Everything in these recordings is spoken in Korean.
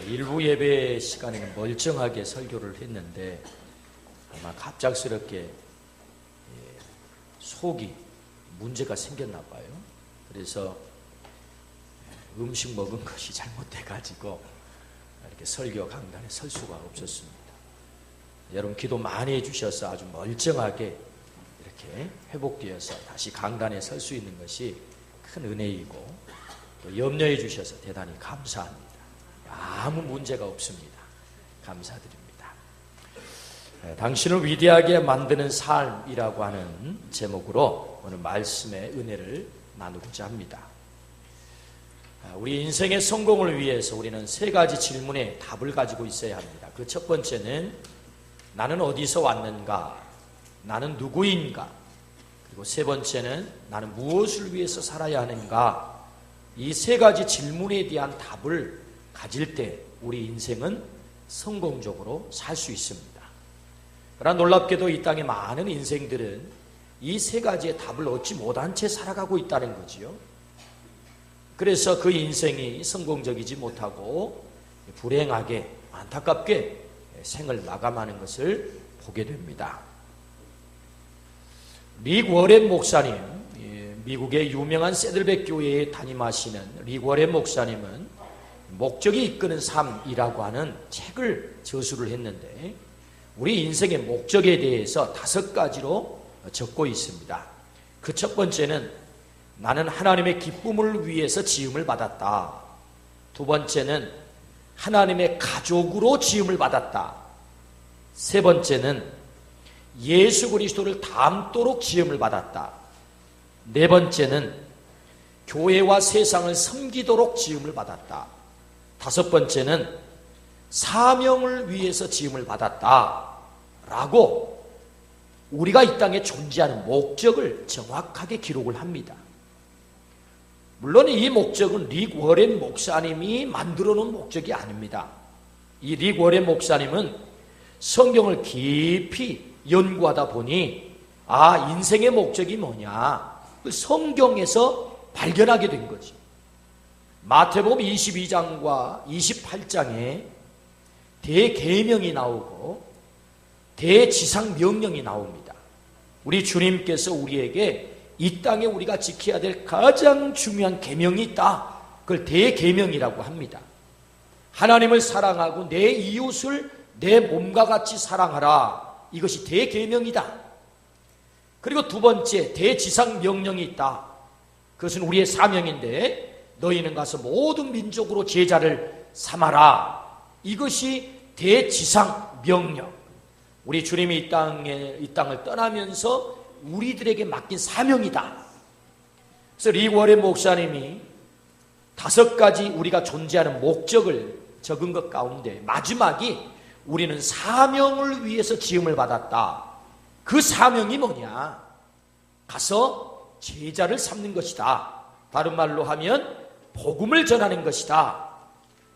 일부 예배 시간에는 멀쩡하게 설교를 했는데 아마 갑작스럽게 속이 문제가 생겼나 봐요. 그래서 음식 먹은 것이 잘못돼가지고 이렇게 설교 강단에 설 수가 없었습니다. 여러분 기도 많이 해주셔서 아주 멀쩡하게 이렇게 회복되어서 다시 강단에 설 수 있는 것이 큰 은혜이고 또 염려해 주셔서 대단히 감사합니다. 아무 문제가 없습니다. 감사드립니다. 당신을 위대하게 만드는 삶이라고 하는 제목으로 오늘 말씀의 은혜를 나누고자 합니다. 우리 인생의 성공을 위해서 우리는 세 가지 질문에 답을 가지고 있어야 합니다. 그 첫 번째는 나는 어디서 왔는가? 나는 누구인가? 그리고 세 번째는 나는 무엇을 위해서 살아야 하는가? 이 세 가지 질문에 대한 답을 가질 때 우리 인생은 성공적으로 살 수 있습니다. 그러나 놀랍게도 이 땅의 많은 인생들은 이 세 가지의 답을 얻지 못한 채 살아가고 있다는 거지요. 그래서 그 인생이 성공적이지 못하고 불행하게 안타깝게 생을 마감하는 것을 보게 됩니다. 릭 워렌 목사님, 미국의 유명한 새들백 교회에 담임하시는 릭 워렌 목사님은 목적이 이끄는 삶이라고 하는 책을 저술을 했는데 우리 인생의 목적에 대해서 5가지로 적고 있습니다. 그 첫 번째는 나는 하나님의 기쁨을 위해서 지음을 받았다. 두 번째는 하나님의 가족으로 지음을 받았다. 세 번째는 예수 그리스도를 닮도록 지음을 받았다. 네 번째는 교회와 세상을 섬기도록 지음을 받았다. 다섯 번째는 사명을 위해서 지음을 받았다. 라고 우리가 이 땅에 존재하는 목적을 정확하게 기록을 합니다. 물론 이 목적은 릭 워렌 목사님이 만들어 놓은 목적이 아닙니다. 이 릭 워렌 목사님은 성경을 깊이 연구하다 보니 인생의 목적이 뭐냐? 성경에서 발견하게 된 거죠. 마태복음 22장과 28장에 대계명이 나오고 대지상명령이 나옵니다. 우리 주님께서 우리에게 이 땅에 우리가 지켜야 될 가장 중요한 계명이 있다. 그걸 대계명이라고 합니다. 하나님을 사랑하고 내 이웃을 내 몸과 같이 사랑하라. 이것이 대계명이다. 그리고 두 번째 대지상명령이 있다. 그것은 우리의 사명인데 너희는 가서 모든 민족으로 제자를 삼아라. 이것이 대지상명령. 우리 주님이 이 땅을 떠나면서 우리들에게 맡긴 사명이다. 그래서 릭 워렌 목사님이 5가지 우리가 존재하는 목적을 적은 것 가운데 마지막이 우리는 사명을 위해서 지음을 받았다. 그 사명이 뭐냐? 가서 제자를 삼는 것이다. 다른 말로 하면 복음을 전하는 것이다.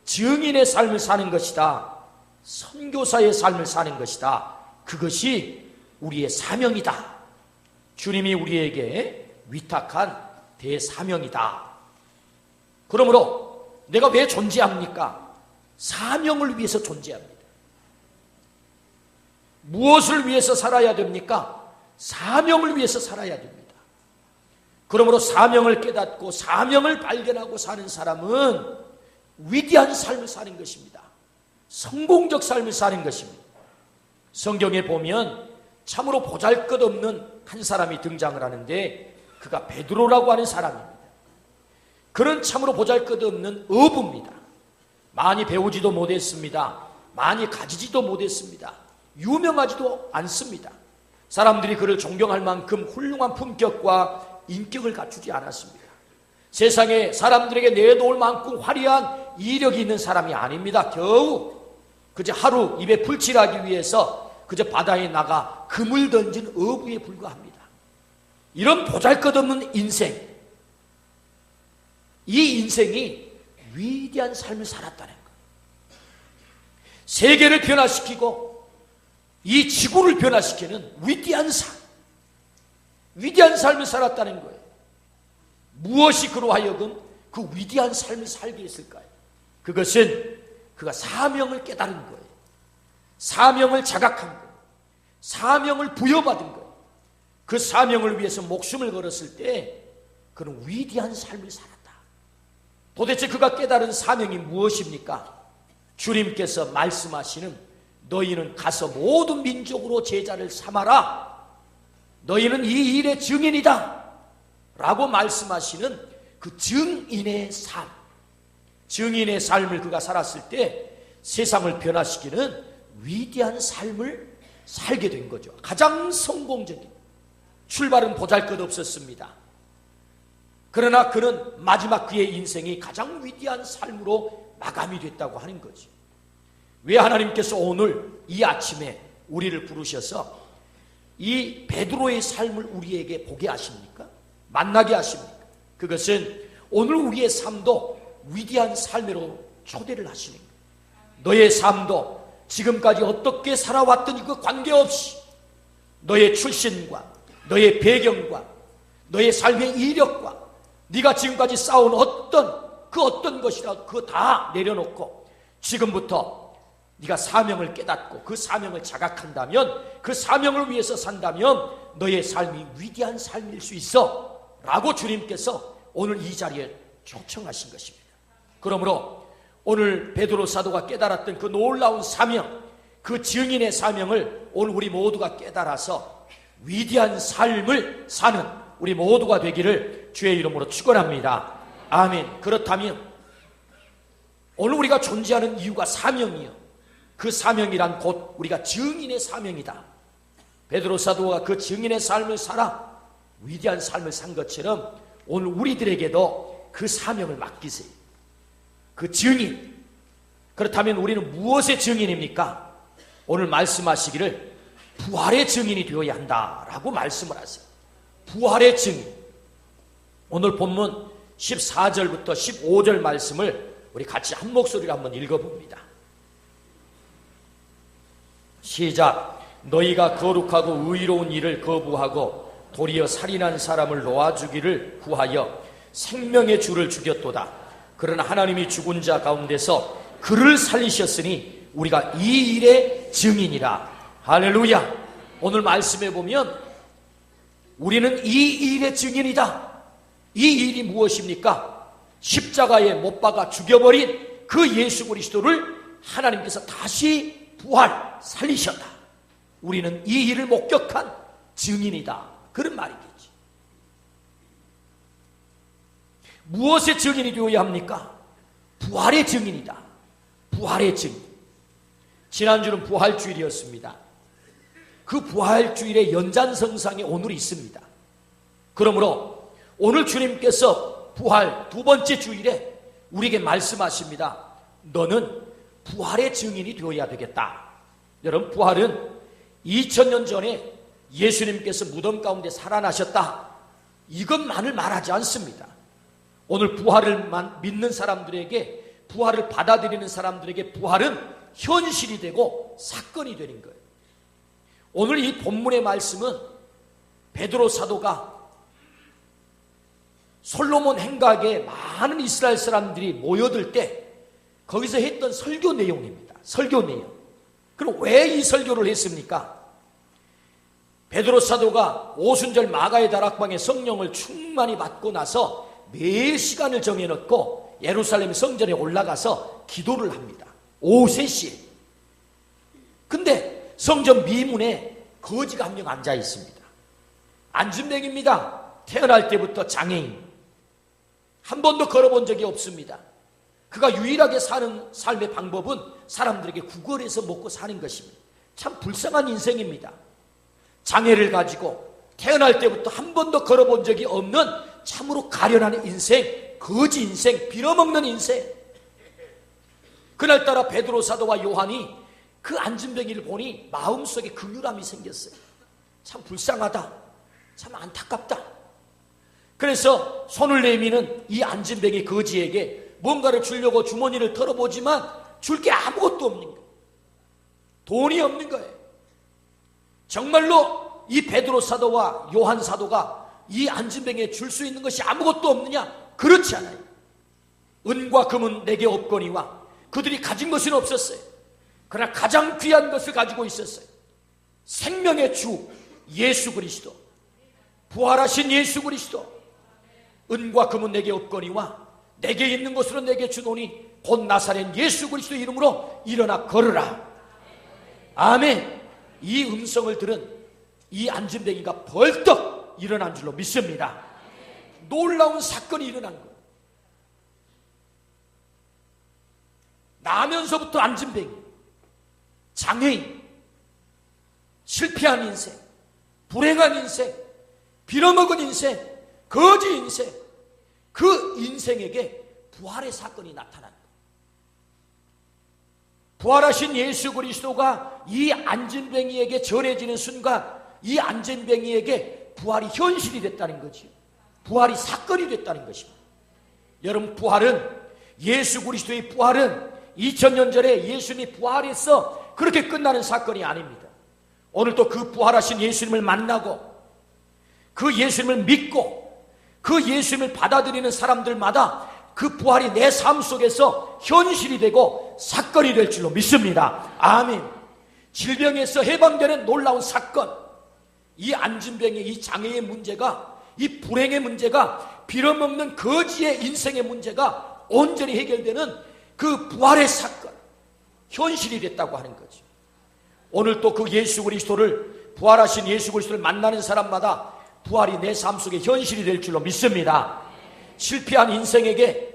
증인의 삶을 사는 것이다. 선교사의 삶을 사는 것이다. 그것이 우리의 사명이다. 주님이 우리에게 위탁한 대사명이다. 그러므로 내가 왜 존재합니까? 사명을 위해서 존재합니다. 무엇을 위해서 살아야 됩니까? 사명을 위해서 살아야 됩니다. 그러므로 사명을 깨닫고 사명을 발견하고 사는 사람은 위대한 삶을 사는 것입니다. 성공적 삶을 사는 것입니다. 성경에 보면 참으로 보잘것없는 한 사람이 등장을 하는데 그가 베드로라고 하는 사람입니다. 그는 참으로 보잘것없는 어부입니다. 많이 배우지도 못했습니다. 많이 가지지도 못했습니다. 유명하지도 않습니다. 사람들이 그를 존경할 만큼 훌륭한 품격과 인격을 갖추지 않았습니다. 세상에 사람들에게 내놓을 만큼 화려한 이력이 있는 사람이 아닙니다. 겨우 그저 하루 입에 풀칠하기 위해서 그저 바다에 나가 금을 던진 어부에 불과합니다. 이런 보잘것없는 인생, 이 인생이 위대한 삶을 살았다는 거예요. 세계를 변화시키고 이 지구를 변화시키는 위대한 삶, 위대한 삶을 살았다는 거예요. 무엇이 그로 하여금 그 위대한 삶을 살게 했을까요? 그것은 그가 사명을 깨달은 거예요. 사명을 자각한 거예요. 사명을 부여받은 거예요. 그 사명을 위해서 목숨을 걸었을 때 그는 위대한 삶을 살았다. 도대체 그가 깨달은 사명이 무엇입니까? 주님께서 말씀하시는 너희는 가서 모든 민족으로 제자를 삼아라. 너희는 이 일의 증인이다. 라고 말씀하시는 그 증인의 삶, 증인의 삶을 그가 살았을 때 세상을 변화시키는 위대한 삶을 살게 된 거죠. 가장 성공적인, 출발은 보잘것없었습니다. 그러나 그는 마지막 그의 인생이 가장 위대한 삶으로 마감이 됐다고 하는 거죠. 왜 하나님께서 오늘 이 아침에 우리를 부르셔서 이 베드로의 삶을 우리에게 보게 하십니까? 만나게 하십니까? 그것은 오늘 우리의 삶도 위대한 삶으로 초대를 하시는 거예요. 너의 삶도 지금까지 어떻게 살아왔더니 그 관계없이 너의 출신과 너의 배경과 너의 삶의 이력과 네가 지금까지 쌓아온 어떤 것이라도 그거 다 내려놓고 지금부터 네가 사명을 깨닫고 그 사명을 자각한다면, 그 사명을 위해서 산다면 너의 삶이 위대한 삶일 수 있어 라고 주님께서 오늘 이 자리에 초청하신 것입니다. 그러므로 오늘 베드로 사도가 깨달았던 그 놀라운 사명, 그 증인의 사명을 오늘 우리 모두가 깨달아서 위대한 삶을 사는 우리 모두가 되기를 주의 이름으로 축원합니다. 아멘. 그렇다면 오늘 우리가 존재하는 이유가 사명이요, 그 사명이란 곧 우리가 증인의 사명이다. 베드로 사도가 그 증인의 삶을 살아 위대한 삶을 산 것처럼 오늘 우리들에게도 그 사명을 맡기세요. 그 증인. 그렇다면 우리는 무엇의 증인입니까? 오늘 말씀하시기를 부활의 증인이 되어야 한다라고 말씀을 하세요. 부활의 증인. 오늘 본문 14절부터 15절 말씀을 우리 같이 한 목소리로 한번 읽어봅니다. 시작. 너희가 거룩하고 의로운 일을 거부하고 도리어 살인한 사람을 놓아주기를 구하여 생명의 주를 죽였도다. 그러나 하나님이 죽은 자 가운데서 그를 살리셨으니 우리가 이 일의 증인이라. 할렐루야. 오늘 말씀해 보면 우리는 이 일의 증인이다. 이 일이 무엇입니까? 십자가에 못 박아 죽여버린 그 예수 그리스도를 하나님께서 다시 부활 살리셨다. 우리는 이 일을 목격한 증인이다. 그런 말이겠지. 무엇의 증인이 되어야 합니까? 부활의 증인이다. 부활의 증인. 지난주는 부활주일이었습니다. 그 부활주일의 연장선상에 오늘 있습니다. 그러므로 오늘 주님께서 부활 두 번째 주일에 우리에게 말씀하십니다. 너는 부활의 증인이 되어야 되겠다. 여러분, 부활은 2000년 전에 예수님께서 무덤 가운데 살아나셨다, 이것만을 말하지 않습니다. 오늘 부활을 믿는 사람들에게, 부활을 받아들이는 사람들에게 부활은 현실이 되고 사건이 되는 거예요. 오늘 이 본문의 말씀은 베드로 사도가 솔로몬 행각에 많은 이스라엘 사람들이 모여들 때 거기서 했던 설교 내용입니다. 설교 내용. 그럼 왜 이 설교를 했습니까? 베드로 사도가 오순절 마가의 다락방에 성령을 충만히 받고 나서 매일 시간을 정해놓고 예루살렘 성전에 올라가서 기도를 합니다. 오후 3시에. 근데 성전 미문에 거지가 한 명 앉아 있습니다. 안진뱅입니다. 태어날 때부터 장애인. 한 번도 걸어본 적이 없습니다. 그가 유일하게 사는 삶의 방법은 사람들에게 구걸해서 먹고 사는 것입니다. 참 불쌍한 인생입니다. 장애를 가지고 태어날 때부터 한 번도 걸어본 적이 없는 참으로 가련한 인생, 거지 인생, 빌어먹는 인생. 그날따라 베드로 사도와 요한이 그 안진뱅이를 보니 마음속에 긍휼함이 생겼어요. 참 불쌍하다, 참 안타깝다. 그래서 손을 내미는 이 안진뱅이 거지에게 뭔가를 주려고 주머니를 털어보지만 줄 게 아무것도 없는 거예요. 돈이 없는 거예요. 정말로 이 베드로 사도와 요한 사도가 이 안진뱅이에 줄 수 있는 것이 아무것도 없느냐? 그렇지 않아요. 은과 금은 내게 없거니와 그들이 가진 것은 없었어요. 그러나 가장 귀한 것을 가지고 있었어요. 생명의 주 예수 그리스도, 부활하신 예수 그리스도. 은과 금은 내게 없거니와 내게 있는 것으로 내게 주노니 곧 나사렛 예수 그리스도 이름으로 일어나 걸으라. 아멘. 이 음성을 들은 이 안진뱅이가 벌떡 일어난 줄로 믿습니다. 놀라운 사건이 일어난 거예요. 나면서부터 안진뱅이, 장애인, 실패한 인생, 불행한 인생, 빌어먹은 인생, 거지 인생, 그 인생에게 부활의 사건이 나타난 거예요. 부활하신 예수 그리스도가 이 안진뱅이에게 전해지는 순간 이 안진뱅이에게 부활이 현실이 됐다는 거죠. 부활이 사건이 됐다는 것입니다. 여러분, 부활은, 예수 그리스도의 부활은 2000년 전에 예수님이 부활해서 그렇게 끝나는 사건이 아닙니다. 오늘도 그 부활하신 예수님을 만나고 그 예수님을 믿고 그 예수님을 받아들이는 사람들마다 그 부활이 내 삶 속에서 현실이 되고 사건이 될 줄로 믿습니다. 아멘. 질병에서 해방되는 놀라운 사건, 이 안진병의 이 장애의 문제가, 이 불행의 문제가, 빌어먹는 거지의 인생의 문제가 온전히 해결되는 그 부활의 사건, 현실이 됐다고 하는 거죠. 오늘 또 그 예수 그리스도를, 부활하신 예수 그리스도를 만나는 사람마다 부활이 내 삶 속에 현실이 될 줄로 믿습니다. 실패한 인생에게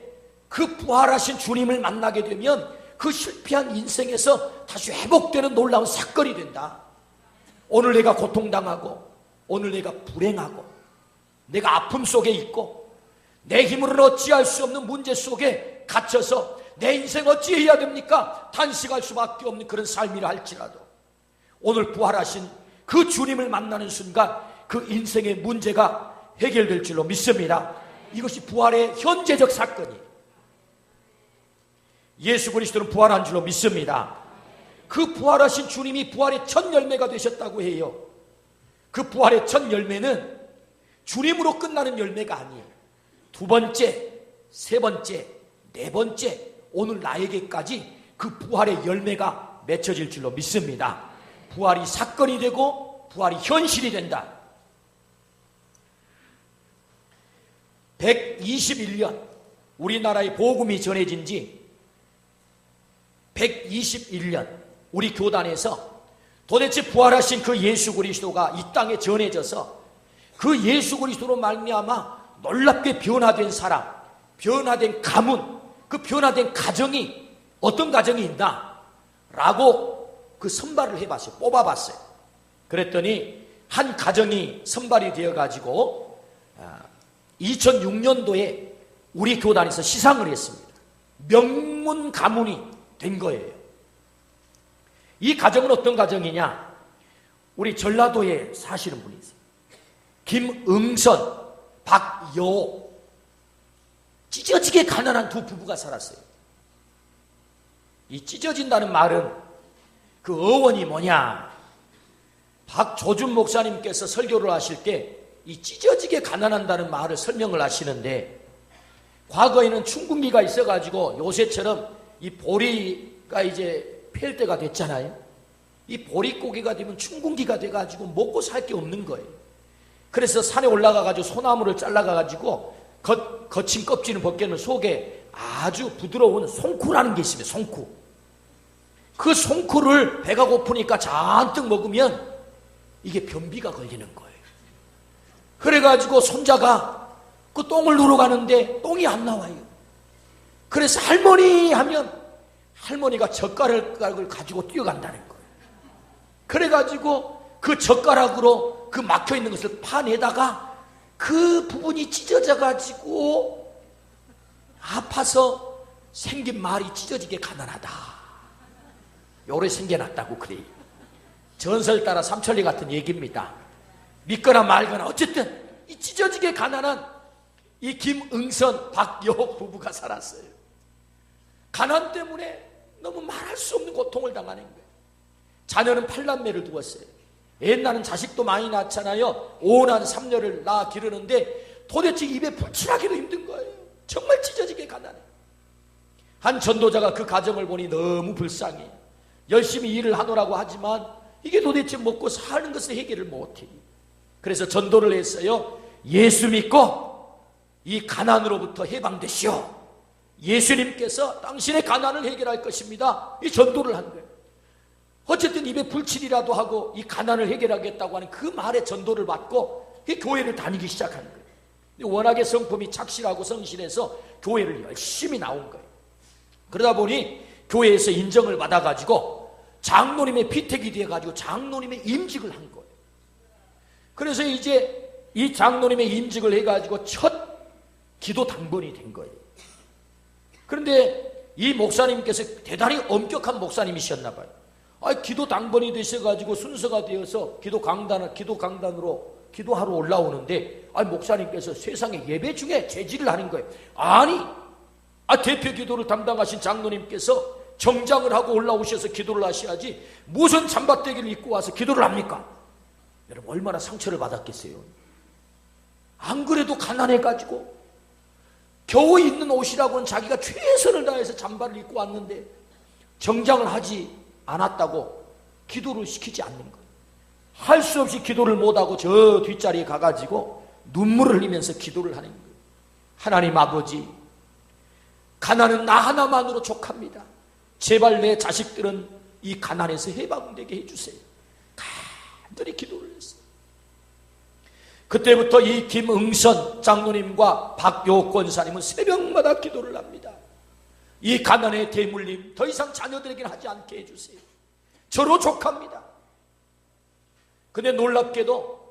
그 부활하신 주님을 만나게 되면 그 실패한 인생에서 다시 회복되는 놀라운 사건이 된다. 오늘 내가 고통당하고, 오늘 내가 불행하고, 내가 아픔 속에 있고, 내 힘으로는 어찌할 수 없는 문제 속에 갇혀서 내 인생 어찌해야 됩니까? 단식할 수밖에 없는 그런 삶이라 할지라도 오늘 부활하신 그 주님을 만나는 순간 그 인생의 문제가 해결될 줄로 믿습니다. 이것이 부활의 현재적 사건이에요. 예수 그리스도는 부활한 줄로 믿습니다. 그 부활하신 주님이 부활의 첫 열매가 되셨다고 해요. 그 부활의 첫 열매는 주님으로 끝나는 열매가 아니에요. 두 번째, 세 번째, 네 번째, 오늘 나에게까지 그 부활의 열매가 맺혀질 줄로 믿습니다. 부활이 사건이 되고 부활이 현실이 된다. 121년 우리나라의 복음이 전해진 지 121년 우리 교단에서 도대체 부활하신 그 예수 그리스도가 이 땅에 전해져서 그 예수 그리스도로 말미암아 놀랍게 변화된 사람, 변화된 가문, 그 변화된 가정이 어떤 가정이 있나? 라고 그 선발을 해봤어요. 뽑아봤어요. 그랬더니 한 가정이 선발이 되어가지고 2006년도에 우리 교단에서 시상을 했습니다. 명문 가문이 된 거예요. 이 가정은 어떤 가정이냐? 우리 전라도에 사시는 분이 있어요. 김응선, 박여호. 찢어지게 가난한 두 부부가 살았어요. 이 찢어진다는 말은 그 어원이 뭐냐? 박조준 목사님께서 설교를 하실 때 이 찢어지게 가난한다는 말을 설명을 하시는데, 과거에는 춘궁기가 있어가지고 요새처럼 이 보리가 이제 팰 때가 됐잖아요. 이 보릿고기가 되면 춘궁기가 돼가지고 먹고 살 게 없는 거예요. 그래서 산에 올라가가지고 소나무를 잘라가가지고 거친 껍질은 벗겨는 속에 아주 부드러운 송쿠라는 게 있습니다. 송쿠. 그 송쿠를 배가 고프니까 잔뜩 먹으면 이게 변비가 걸리는 거예요. 그래가지고 손자가 그 똥을 누러 가는데 똥이 안 나와요. 그래서 할머니 하면 할머니가 젓가락을 가지고 뛰어간다는 거예요. 그래가지고 그 젓가락으로 그 막혀있는 것을 파내다가 그 부분이 찢어져가지고 아파서 생긴 말이 찢어지게 가난하다. 요래 생겨났다고 그래요. 전설 따라 삼천리 같은 얘기입니다. 믿거나 말거나 어쨌든 이 찢어지게 가난한 이 김응선, 박여호 부부가 살았어요. 가난 때문에 너무 말할 수 없는 고통을 당하는 거예요. 자녀는 8남매를 두었어요. 옛날은 자식도 많이 낳잖아요. 5난 3녀를 낳아 기르는데 도대체 입에 붙이라기도 힘든 거예요. 정말 찢어지게 가난해요. 한 전도자가 그 가정을 보니 너무 불쌍해. 열심히 일을 하노라고 하지만 이게 도대체 먹고 사는 것을 해결을 못해. 그래서 전도를 했어요. 예수 믿고 이 가난으로부터 해방되시오. 예수님께서 당신의 가난을 해결할 것입니다. 이 전도를 한 거예요. 어쨌든 입에 불칠이라도 하고 이 가난을 해결하겠다고 하는 그 말에 전도를 받고 이 교회를 다니기 시작한 거예요. 워낙에 성품이 착실하고 성실해서 교회를 열심히 나온 거예요. 그러다 보니 교회에서 인정을 받아가지고 장로님의 피택이 되어가지고 장로님의 임직을 한 거예요. 그래서 이제 이 장로님의 임직을 해가지고 첫 기도 당번이 된 거예요. 그런데 이 목사님께서 대단히 엄격한 목사님이셨나 봐요. 기도 당번이 되셔가지고 순서가 되어서 기도 강단으로 기도하러 올라오는데 목사님께서 세상에 예배 중에 제지를 하는 거예요. 아니, 대표 기도를 담당하신 장로님께서 정장을 하고 올라오셔서 기도를 하셔야지 무슨 잠바떼기를 입고 와서 기도를 합니까? 여러분 얼마나 상처를 받았겠어요. 안 그래도 가난해가지고 겨우 입는 옷이라고는 자기가 최선을 다해서 잠바를 입고 왔는데 정장을 하지 않았다고 기도를 시키지 않는 거예요. 할 수 없이 기도를 못하고 저 뒷자리에 가가지고 눈물을 흘리면서 기도를 하는 거예요. 하나님 아버지, 가난은 나 하나만으로 족합니다. 제발 내 자식들은 이 가난에서 해방되게 해주세요. 간절히 기도를 했어요. 그때부터 이 김응선 장로님과 박요 권사님은 새벽마다 기도를 합니다. 이 가난의 대물림 더 이상 자녀들에게는 하지 않게 해주세요. 저로 족합니다. 근데 놀랍게도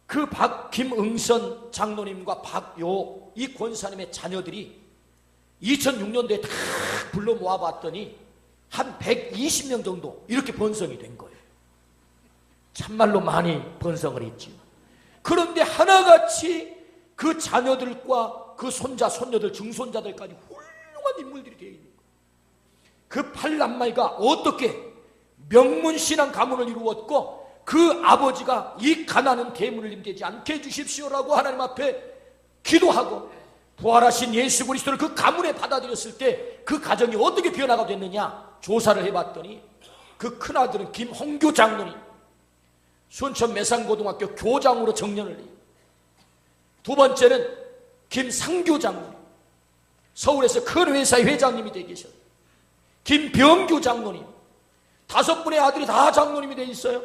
그 김응선 장로님과 박요 이 권사님의 자녀들이 2006년도에 다 불러 모아봤더니 한 120명 정도 이렇게 번성이 된 거예요. 참말로 많이 번성을 했지요. 그런데 하나같이 그 자녀들과 그 손자, 손녀들, 증손자들까지 훌륭한 인물들이 되어 있는 거예요. 그 팔남마이가 어떻게 명문신앙 가문을 이루었고 그 아버지가 이 가난은 대물림 되지 않게 해주십시오라고 하나님 앞에 기도하고 부활하신 예수 그리스도를 그 가문에 받아들였을 때 그 가정이 어떻게 변화가 됐느냐 조사를 해봤더니 그 큰아들은 김홍규 장로님 순천 매산고등학교 교장으로 정년을 해요. 두 번째는 김상규 장로님 서울에서 큰 회사의 회장님이 되어 계셔요. 김병규 장로님 다섯 분의 아들이 다 장로님이 되어 있어요.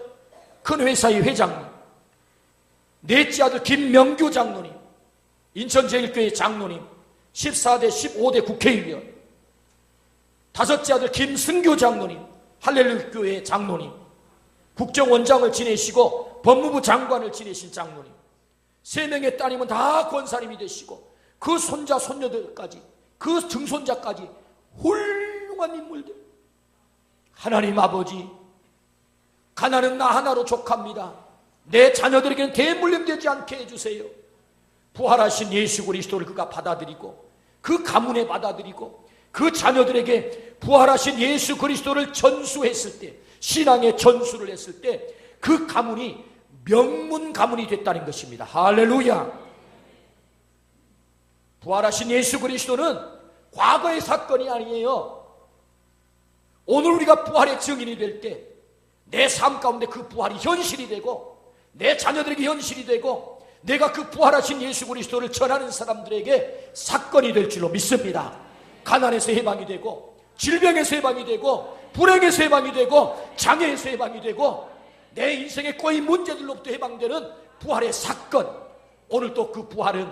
큰 회사의 회장님. 넷째 아들 김명규 장로님 인천제일교회 장로님 14대 15대 국회의원. 다섯째 아들 김승규 장로님 할렐루야 교회 장로님 국정원장을 지내시고 법무부 장관을 지내신 장로님. 세 명의 따님은 다 권사님이 되시고 그 손자 손녀들까지 그 증손자까지 훌륭한 인물들. 하나님 아버지, 가난은 나 하나로 족합니다. 내 자녀들에게는 대물림되지 않게 해주세요. 부활하신 예수 그리스도를 그가 받아들이고 그 가문에 받아들이고 그 자녀들에게 부활하신 예수 그리스도를 전수했을 때, 신앙의 전수를 했을 때 그 가문이 명문 가문이 됐다는 것입니다. 할렐루야. 부활하신 예수 그리스도는 과거의 사건이 아니에요. 오늘 우리가 부활의 증인이 될 때 내 삶 가운데 그 부활이 현실이 되고 내 자녀들에게 현실이 되고 내가 그 부활하신 예수 그리스도를 전하는 사람들에게 사건이 될 줄로 믿습니다. 가난에서 해방이 되고 질병에서 해방이 되고 불행에서 해방이 되고 장애에서 해방이 되고 내 인생의 꼬인 문제들로부터 해방되는 부활의 사건. 오늘 또 그 부활은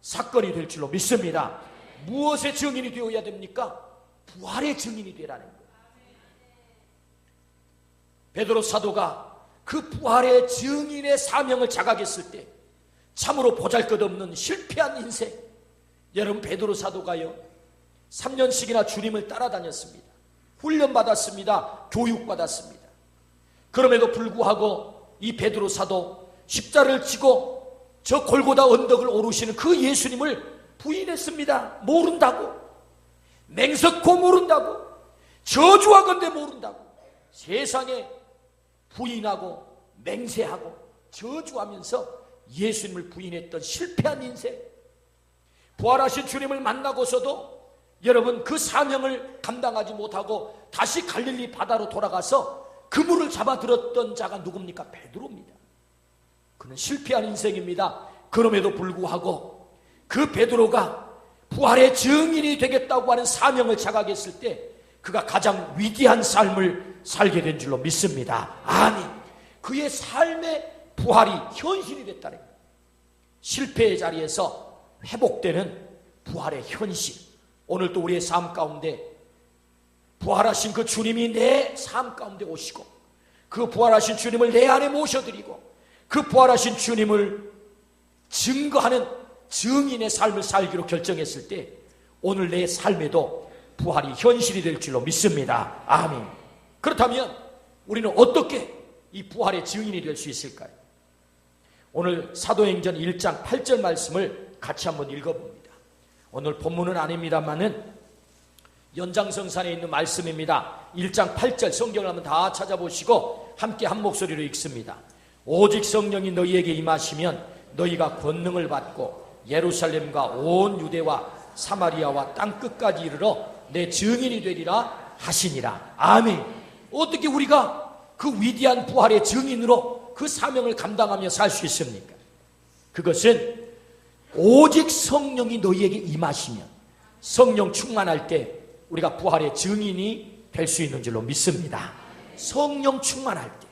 사건이 될 줄로 믿습니다. 무엇의 증인이 되어야 됩니까? 부활의 증인이 되라는 거예요. 베드로 사도가 그 부활의 증인의 사명을 자각했을 때 참으로 보잘것없는 실패한 인생. 여러분 베드로 사도가요 3년씩이나 주님을 따라다녔습니다. 훈련받았습니다. 교육받았습니다. 그럼에도 불구하고 이 베드로 사도 십자를 지고 저 골고다 언덕을 오르시는 그 예수님을 부인했습니다. 모른다고. 맹석코 모른다고. 저주하건대 모른다고. 세상에 부인하고 맹세하고 저주하면서 예수님을 부인했던 실패한 인생. 부활하신 주님을 만나고서도 여러분, 그 사명을 감당하지 못하고 다시 갈릴리 바다로 돌아가서 그물을 잡아들었던 자가 누굽니까? 베드로입니다. 그는 실패한 인생입니다. 그럼에도 불구하고 그 베드로가 부활의 증인이 되겠다고 하는 사명을 자각했을 때 그가 가장 위대한 삶을 살게 된 줄로 믿습니다. 아멘. 그의 삶의 부활이 현실이 됐다는 거예요. 실패의 자리에서 회복되는 부활의 현실. 오늘 또 우리의 삶 가운데 부활하신 그 주님이 내 삶 가운데 오시고 그 부활하신 주님을 내 안에 모셔드리고 그 부활하신 주님을 증거하는 증인의 삶을 살기로 결정했을 때 오늘 내 삶에도 부활이 현실이 될 줄로 믿습니다. 아멘. 그렇다면 우리는 어떻게 이 부활의 증인이 될 수 있을까요? 오늘 사도행전 1장 8절 말씀을 같이 한번 읽어봅니다. 오늘 본문은 아닙니다만은 연장성산에 있는 말씀입니다. 1장 8절 성경을 한번 다 찾아보시고 함께 한 목소리로 읽습니다. 오직 성령이 너희에게 임하시면 너희가 권능을 받고 예루살렘과 온 유대와 사마리아와 땅끝까지 이르러 내 증인이 되리라 하시니라. 아멘. 어떻게 우리가 그 위대한 부활의 증인으로 그 사명을 감당하며 살 수 있습니까? 그것은 오직 성령이 너희에게 임하시면, 성령 충만할 때 우리가 부활의 증인이 될 수 있는 줄로 믿습니다. 성령 충만할 때.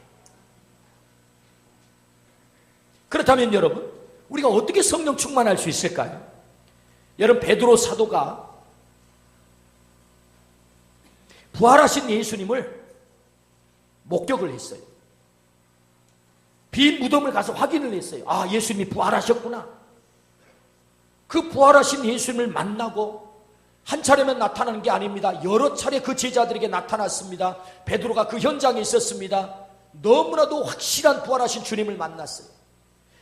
그렇다면 여러분, 우리가 어떻게 성령 충만할 수 있을까요? 여러분, 베드로 사도가 부활하신 예수님을 목격을 했어요. 빈 무덤을 가서 확인을 했어요. 아, 예수님이 부활하셨구나. 그 부활하신 예수님을 만나고 한 차례만 나타나는 게 아닙니다. 여러 차례 그 제자들에게 나타났습니다. 베드로가 그 현장에 있었습니다. 너무나도 확실한 부활하신 주님을 만났어요.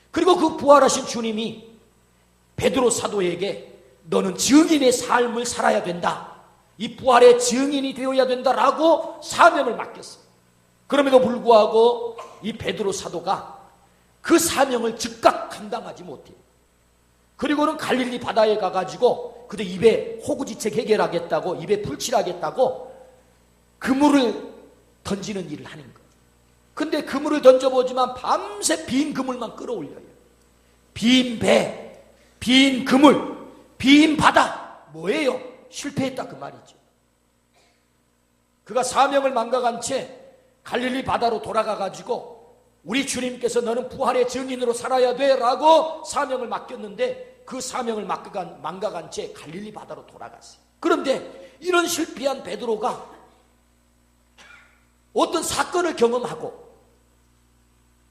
그리고 그 부활하신 주님이 베드로 사도에게 너는 증인의 삶을 살아야 된다. 이 부활의 증인이 되어야 된다라고 사명을 맡겼어요. 그럼에도 불구하고 이 베드로 사도가 그 사명을 즉각 감당하지 못해요. 그리고는 갈릴리 바다에 가가지고 그들 입에 호구지책 해결하겠다고, 입에 풀칠하겠다고 그물을 던지는 일을 하는 거예요. 근데 그물을 던져보지만 밤새 빈 그물만 끌어올려요. 빈 배, 빈 그물, 빈 바다. 뭐예요? 실패했다 그 말이죠. 그가 사명을 망각한 채 갈릴리 바다로 돌아가가지고 우리 주님께서 너는 부활의 증인으로 살아야 돼 라고 사명을 맡겼는데 그 사명을 망각한 채 갈릴리 바다로 돌아갔어요. 그런데 이런 실패한 베드로가 어떤 사건을 경험하고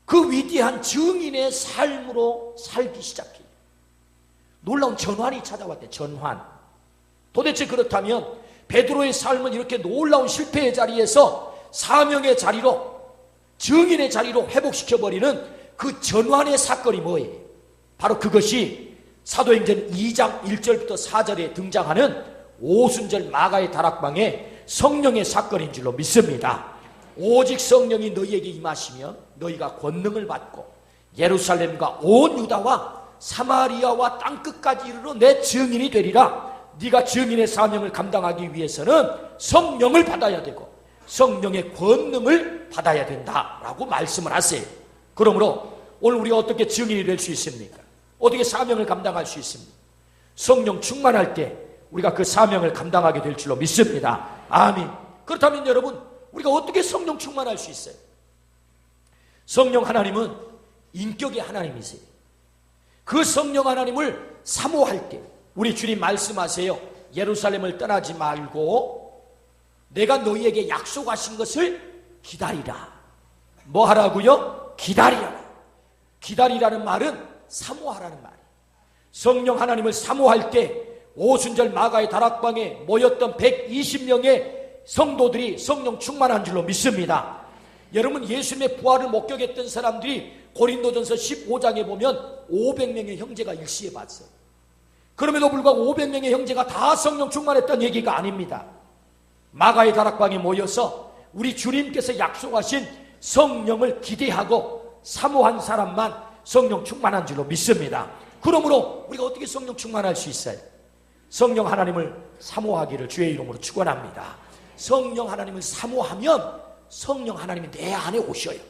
그 위대한 증인의 삶으로 살기 시작해요. 놀라운 전환이 찾아왔대요. 전환. 도대체 그렇다면 베드로의 삶은 이렇게 놀라운 실패의 자리에서 사명의 자리로, 증인의 자리로 회복시켜버리는 그 전환의 사건이 뭐예요? 바로 그것이 사도행전 2장 1절부터 4절에 등장하는 오순절 마가의 다락방의 성령의 사건인 줄로 믿습니다. 오직 성령이 너희에게 임하시면 너희가 권능을 받고 예루살렘과 온 유다와 사마리아와 땅끝까지 이르러 내 증인이 되리라. 네가 증인의 사명을 감당하기 위해서는 성령을 받아야 되고 성령의 권능을 받아야 된다라고 말씀을 하세요. 그러므로 오늘 우리가 어떻게 증인이 될 수 있습니까? 어떻게 사명을 감당할 수 있습니까? 성령 충만할 때 우리가 그 사명을 감당하게 될 줄로 믿습니다. 아멘. 그렇다면 여러분, 우리가 어떻게 성령 충만할 수 있어요? 성령 하나님은 인격의 하나님이세요. 그 성령 하나님을 사모할 때 우리 주님 말씀하세요. 예루살렘을 떠나지 말고 내가 너희에게 약속하신 것을 기다리라. 뭐 하라고요? 기다리라. 기다리라는 말은 사모하라는 말이에요. 성령 하나님을 사모할 때 오순절 마가의 다락방에 모였던 120명의 성도들이 성령 충만한 줄로 믿습니다. 여러분, 예수님의 부활을 목격했던 사람들이 고린도전서 15장에 보면 500명의 형제가 일시에 봤어요. 그럼에도 불구하고 500명의 형제가 다 성령 충만했던 얘기가 아닙니다. 마가의 다락방에 모여서 우리 주님께서 약속하신 성령을 기대하고 사모한 사람만 성령 충만한 줄로 믿습니다. 그러므로 우리가 어떻게 성령 충만할 수 있어요? 성령 하나님을 사모하기를 주의 이름으로 축원합니다. 성령 하나님을 사모하면 성령 하나님이 내 안에 오셔요.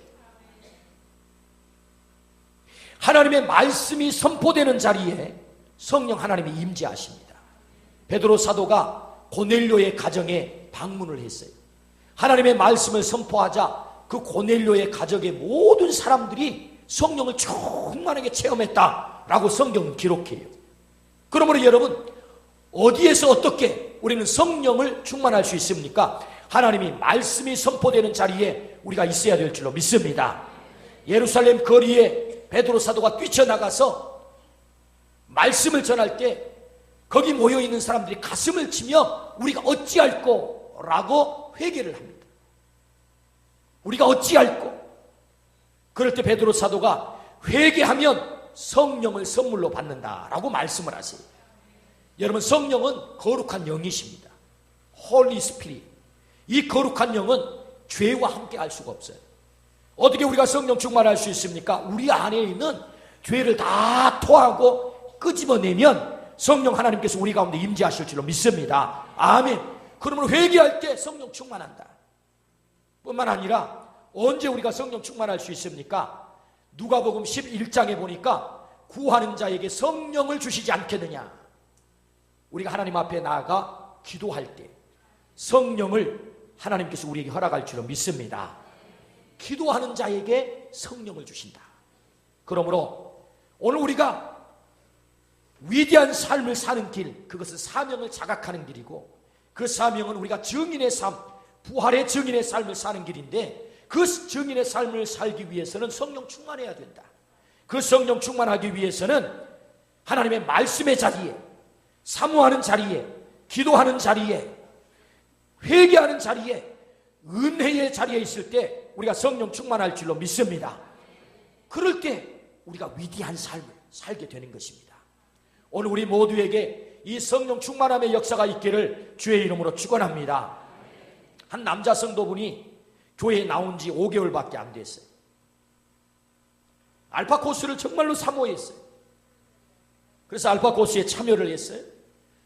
하나님의 말씀이 선포되는 자리에 성령 하나님이 임재하십니다. 베드로 사도가 고넬료의 가정에 방문을 했어요. 하나님의 말씀을 선포하자 그 고넬료의 가족의 모든 사람들이 성령을 충만하게 체험했다라고 성경은 기록해요. 그러므로 여러분, 어디에서 어떻게 우리는 성령을 충만할 수 있습니까? 하나님이 말씀이 선포되는 자리에 우리가 있어야 될 줄로 믿습니다. 예루살렘 거리에 베드로 사도가 뛰쳐나가서 말씀을 전할 때 거기 모여있는 사람들이 가슴을 치며 우리가 어찌할꼬 라고 회개를 합니다. 우리가 어찌할꼬? 그럴 때 베드로 사도가 회개하면 성령을 선물로 받는다라고 말씀을 하세요. 여러분, 성령은 거룩한 영이십니다. Holy Spirit. 이 거룩한 영은 죄와 함께 할 수가 없어요. 어떻게 우리가 성령 충만할 수 있습니까? 우리 안에 있는 죄를 다 토하고 끄집어내면 성령 하나님께서 우리 가운데 임재하실 줄로 믿습니다. 아멘. 그러므로 회개할 때 성령 충만한다. 뿐만 아니라 언제 우리가 성령 충만할 수 있습니까? 누가복음 11장에 보니까 구하는 자에게 성령을 주시지 않겠느냐. 우리가 하나님 앞에 나아가 기도할 때 성령을 하나님께서 우리에게 허락할 줄로 믿습니다. 기도하는 자에게 성령을 주신다. 그러므로 오늘 우리가 위대한 삶을 사는 길, 그것은 사명을 자각하는 길이고, 그 사명은 우리가 증인의 삶, 부활의 증인의 삶을 사는 길인데, 그 증인의 삶을 살기 위해서는 성령 충만해야 된다. 그 성령 충만하기 위해서는 하나님의 말씀의 자리에, 사모하는 자리에, 기도하는 자리에, 회개하는 자리에, 은혜의 자리에 있을 때 우리가 성령 충만할 줄로 믿습니다. 그럴 때 우리가 위대한 삶을 살게 되는 것입니다. 오늘 우리 모두에게 이 성령 충만함의 역사가 있기를 주의 이름으로 축원합니다. 한 남자 성도분이 교회에 나온 지 5개월밖에 안 됐어요. 알파 코스를 정말로 사모했어요. 그래서 알파 코스에 참여를 했어요.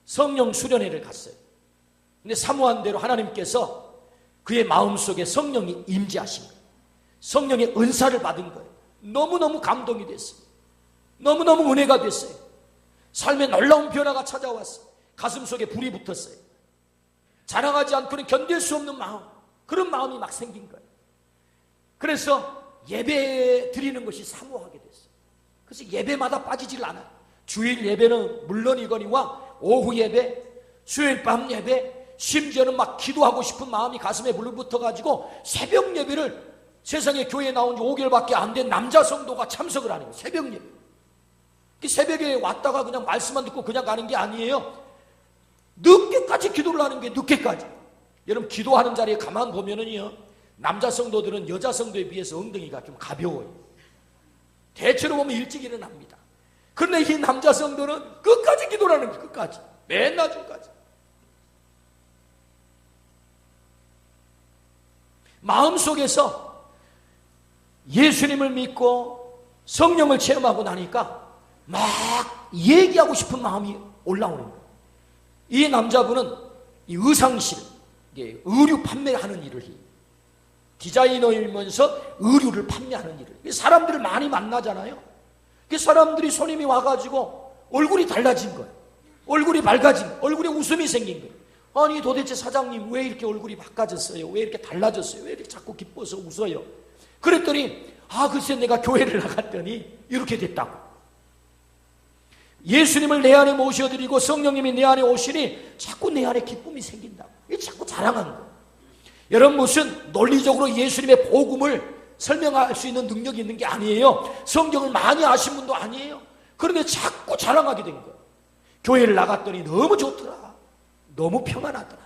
성령 수련회를 갔어요. 근데 사모한 대로 하나님께서 그의 마음속에 성령이 임재하신 거예요. 성령의 은사를 받은 거예요. 너무너무 감동이 됐어요. 너무너무 은혜가 됐어요. 삶에 놀라운 변화가 찾아왔어요. 가슴속에 불이 붙었어요. 자랑하지 않고는 견딜 수 없는 마음, 그런 마음이 막 생긴 거예요. 그래서 예배 드리는 것이 사모하게 됐어요. 그래서 예배마다 빠지질 않아요. 주일 예배는 물론이거니와 오후 예배, 수요일 밤 예배, 심지어는 막 기도하고 싶은 마음이 가슴에 불붙어가지고 새벽 예배를, 세상에 교회에 나온 지 5개월밖에 안 된 남자 성도가 참석을 하는 거예요. 새벽 예배. 새벽에 왔다가 그냥 말씀만 듣고 그냥 가는 게 아니에요. 늦게까지 기도를 하는 게, 늦게까지. 여러분, 기도하는 자리에 가만 보면은요, 남자 성도들은 여자 성도에 비해서 엉덩이가 좀 가벼워요. 대체로 보면 일찍 일어납니다. 그런데 이 남자 성도는 끝까지 기도를 하는 거예요. 끝까지. 맨 나중까지. 마음속에서 예수님을 믿고 성령을 체험하고 나니까 막 얘기하고 싶은 마음이 올라오는 거예요. 이 남자분은 이 의상실, 의류 판매하는 일을 해요. 디자이너이면서 의류를 판매하는 일을. 사람들을 많이 만나잖아요. 사람들이 손님이 와가지고 얼굴이 달라진 거예요. 얼굴이 밝아진 거예요. 얼굴에 웃음이 생긴 거예요. 아니, 도대체 사장님 왜 이렇게 얼굴이 바꿔졌어요? 왜 이렇게 달라졌어요? 왜 이렇게 자꾸 기뻐서 웃어요? 그랬더니 글쎄 내가 교회를 나갔더니 이렇게 됐다고. 예수님을 내 안에 모셔드리고 성령님이 내 안에 오시니 자꾸 내 안에 기쁨이 생긴다고. 이게 자꾸 자랑하는 거예요. 여러분, 무슨 논리적으로 예수님의 복음을 설명할 수 있는 능력이 있는 게 아니에요. 성경을 많이 아신 분도 아니에요. 그런데 자꾸 자랑하게 된 거예요. 교회를 나갔더니 너무 좋더라. 너무 평안하더라.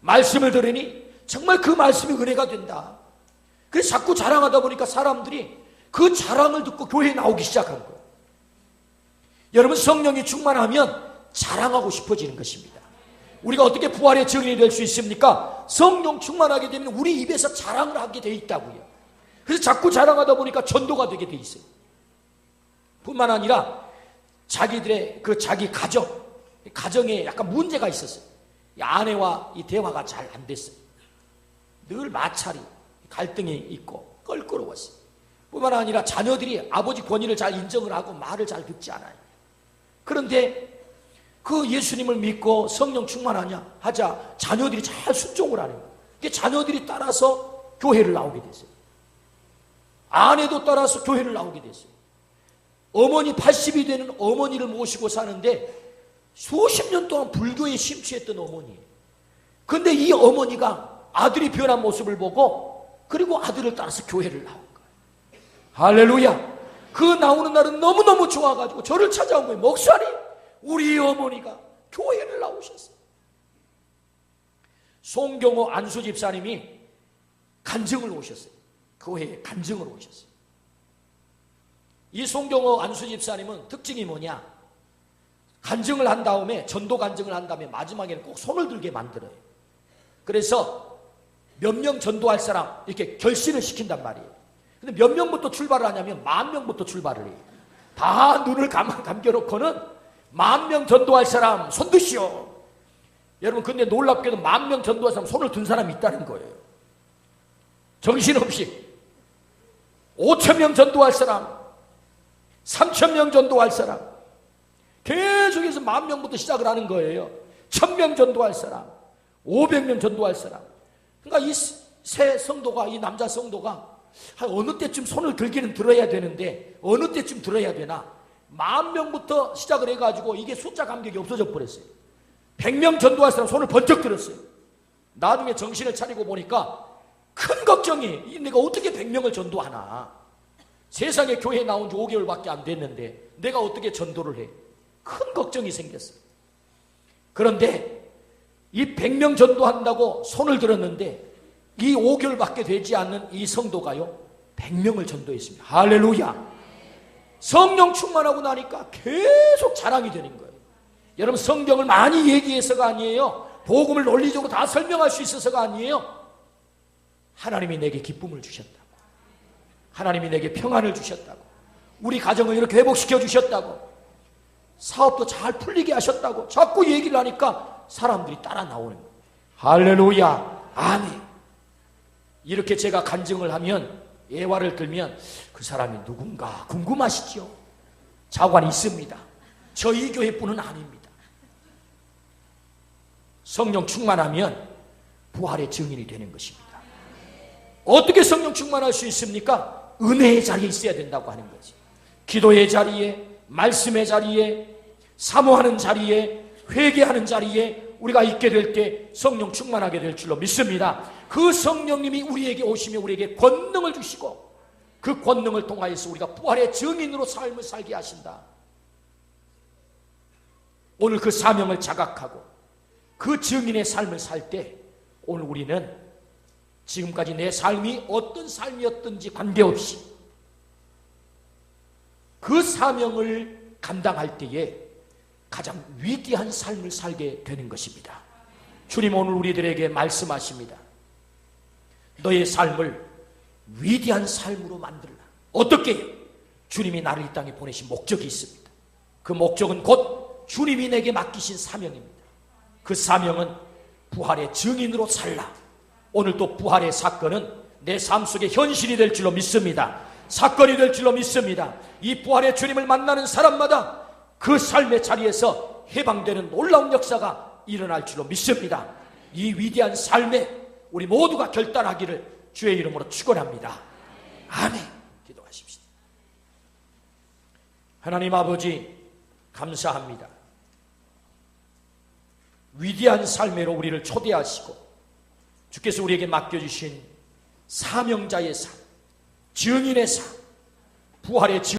말씀을 들으니 정말 그 말씀이 은혜가 된다. 그래서 자꾸 자랑하다 보니까 사람들이 그 자랑을 듣고 교회에 나오기 시작한 거예요. 여러분, 성령이 충만하면 자랑하고 싶어지는 것입니다. 우리가 어떻게 부활의 증인이 될 수 있습니까? 성령 충만하게 되면 우리 입에서 자랑을 하게 돼 있다고요. 그래서 자꾸 자랑하다 보니까 전도가 되게 돼 있어요. 뿐만 아니라 자기들의 자기 가정, 가정에 약간 문제가 있었어요. 이 아내와 이 대화가 잘 안 됐어요. 늘 마찰이, 갈등이 있고 껄끄러웠어요. 뿐만 아니라 자녀들이 아버지 권위를 잘 인정을 하고 말을 잘 듣지 않아요. 그런데 그 예수님을 믿고 성령 충만하냐 하자 자녀들이 잘 순종을 하는 거예요. 자녀들이 따라서 교회를 나오게 됐어요. 아내도 따라서 교회를 나오게 됐어요. 어머니 80이 되는 어머니를 모시고 사는데 수십 년 동안 불교에 심취했던 어머니예요. 그런데 이 어머니가 아들이 변한 모습을 보고 그리고 아들을 따라서 교회를 나온 거예요. 할렐루야. 그 나오는 날은 너무너무 좋아가지고 저를 찾아온 거예요. 목사님, 우리 어머니가 교회를 나오셨어요. 송경호 안수 집사님이 간증을 오셨어요. 교회에 간증을 오셨어요. 이 송경호 안수 집사님은 특징이 뭐냐? 간증을 한 다음에, 전도 간증을 한 다음에 마지막에는 꼭 손을 들게 만들어요. 그래서 몇 명 전도할 사람 이렇게 결신을 시킨단 말이에요. 근데 몇 명부터 출발을 하냐면 10,000명부터 출발을 해요. 다 눈을 감겨놓고는 10,000명 전도할 사람 손 드시오. 여러분, 근데 놀랍게도 10,000명 전도할 사람 손을 든 사람이 있다는 거예요. 정신없이 5,000명 전도할 사람, 3,000명 전도할 사람, 계속해서 10,000명부터 시작을 하는 거예요. 1,000명 전도할 사람, 500명 전도할 사람. 그러니까 이 새 성도가, 이 남자 성도가 어느 때쯤 손을 들기는 들어야 되는데 어느 때쯤 들어야 되나? 10,000명부터 시작을 해가지고 이게 숫자 감격이 없어져 버렸어요. 100명 전도할 사람 손을 번쩍 들었어요. 나중에 정신을 차리고 보니까 큰 걱정이, 내가 어떻게 100명을 전도하나? 세상에 교회에 나온 지 5개월밖에 안 됐는데 내가 어떻게 전도를 해? 큰 걱정이 생겼어요. 그런데 이 100명 전도한다고 손을 들었는데 이 5개월밖에 되지 않는 이 성도가요 100명을 전도했습니다. 할렐루야. 성령 충만하고 나니까 계속 자랑이 되는 거예요. 여러분, 성경을 많이 얘기해서가 아니에요. 복음을 논리적으로 다 설명할 수 있어서가 아니에요. 하나님이 내게 기쁨을 주셨다고, 하나님이 내게 평안을 주셨다고, 우리 가정을 이렇게 회복시켜 주셨다고, 사업도 잘 풀리게 하셨다고 자꾸 얘기를 하니까 사람들이 따라 나오는 거예요. 할렐루야. 아멘. 이렇게 제가 간증을 하면, 예화를 들면 그 사람이 누군가 궁금하시죠? 자관이 있습니다. 저희 교회뿐은 아닙니다. 성령 충만하면 부활의 증인이 되는 것입니다. 어떻게 성령 충만할 수 있습니까? 은혜의 자리에 있어야 된다고 하는 거지. 기도의 자리에, 말씀의 자리에, 사모하는 자리에, 회개하는 자리에 우리가 있게 될 때 성령 충만하게 될 줄로 믿습니다. 그 성령님이 우리에게 오시며 우리에게 권능을 주시고 그 권능을 통하여서 우리가 부활의 증인으로 삶을 살게 하신다. 오늘 그 사명을 자각하고 그 증인의 삶을 살 때 오늘 우리는 지금까지 내 삶이 어떤 삶이었든지 관계없이 그 사명을 감당할 때에 가장 위대한 삶을 살게 되는 것입니다. 주님 오늘 우리들에게 말씀하십니다. 너의 삶을 위대한 삶으로 만들라. 어떻게? 주님이 나를 이 땅에 보내신 목적이 있습니다. 그 목적은 곧 주님이 내게 맡기신 사명입니다. 그 사명은 부활의 증인으로 살라. 오늘 또 부활의 사건은 내 삶 속에 현실이 될 줄로 믿습니다. 사건이 될 줄로 믿습니다. 이 부활의 주님을 만나는 사람마다 그 삶의 자리에서 해방되는 놀라운 역사가 일어날 줄로 믿습니다. 이 위대한 삶에 우리 모두가 결단하기를 주의 이름으로 축원합니다. 아멘. 기도하십시다. 하나님 아버지 감사합니다. 위대한 삶으로 우리를 초대하시고 주께서 우리에게 맡겨주신 사명자의 삶, 증인의 삶, 부활의 증인